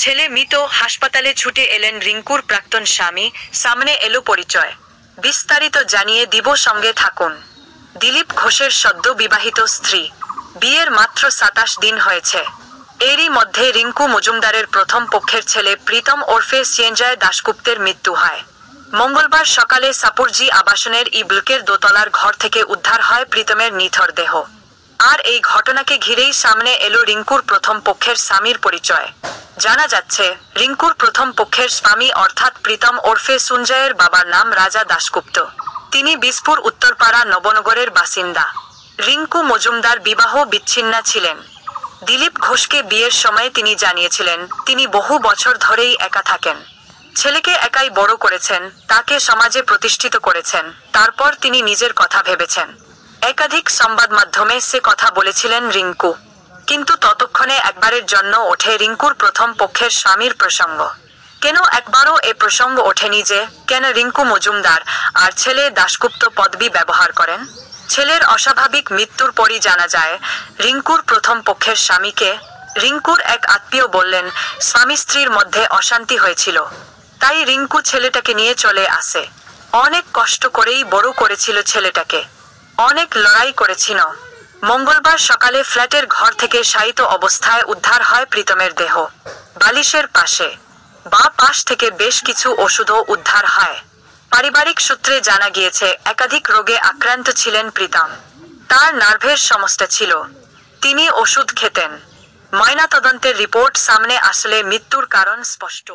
ছেলে মৃত, হাসপাতালে ছুটে এলেন রিঙ্কুর প্রাক্তন স্বামী, সামনে এলো পরিচয়। বিস্তারিত জানিয়ে দিব, সঙ্গে থাকুন। দিলীপ ঘোষের সদ্য বিবাহিত স্ত্রী। বিয়ের মাত্র ২৭ দিন হয়েছে। এরই মধ্যে রিঙ্কু মজুমদারের প্রথম পক্ষের ছেলে প্রীতম ওরফে সঞ্জয় দাশগুপ্তের মৃত্যু হয়। মঙ্গলবার সকালে সাপুরজি আবাসনের ই ব্লকের দোতলার ঘর থেকে উদ্ধার হয় প্রীতমের নিথর দেহ। আর এই ঘটনাকে ঘিরেই সামনে এলো রিঙ্কুর প্রথম পক্ষের স্বামীর পরিচয়। জানা যাচ্ছে, রিঙ্কুর প্রথম পক্ষের স্বামী অর্থাৎ প্রীতম ওরফে সঞ্জয়ের বাবার নাম রাজা দাশগুপ্ত। তিনি বিসপুর উত্তরপাড়া নবনগরের বাসিন্দা। রিঙ্কু মজুমদার বিবাহ বিচ্ছিন্না ছিলেন। দিলীপ ঘোষকে বিয়ের সময় তিনি জানিয়েছিলেন, তিনি বহু বছর ধরেই একা থাকেন। ছেলেকে একাই বড় করেছেন, তাকে সমাজে প্রতিষ্ঠিত করেছেন, তারপর তিনি নিজের কথা ভেবেছেন। একাধিক সংবাদ মাধ্যমে সে কথা বলেছিলেন রিঙ্কু। কিন্তু ততক্ষণে একবারের জন্য ওঠে রিঙ্কুর প্রথম পক্ষের স্বামীর প্রসঙ্গ। কেন একবারও এ প্রসঙ্গ ওঠেনি যে, কেন রিঙ্কু মজুমদার আর ছেলে দাশগুপ্ত পদবি ব্যবহার করেন? ছেলের অস্বাভাবিক মৃত্যুর পরই জানা যায়, রিঙ্কুর প্রথম পক্ষের স্বামীকে। রিঙ্কুর এক আত্মীয় বললেন, স্বামী স্ত্রীর মধ্যে অশান্তি হয়েছিল, তাই রিঙ্কু ছেলেটাকে নিয়ে চলে আসে। অনেক কষ্ট করেই বড় করেছিল ছেলেটাকে, অনেক লড়াই করেছিল। মঙ্গলবার সকালে ফ্ল্যাটের ঘর থেকে শায়িত অবস্থায় উদ্ধার হয় প্রীতমের দেহ। বালিশের পাশে বা পাশ থেকে বেশ কিছু ওষুধও উদ্ধার হয়। পারিবারিক সূত্রে জানা গিয়েছে, একাধিক রোগে আক্রান্ত ছিলেন প্রীতম। তার নার্ভের সমস্যা ছিল, তিনি ওষুধ খেতেন। ময়নাতদন্তের রিপোর্ট সামনে আসলে মৃত্যুর কারণ স্পষ্ট।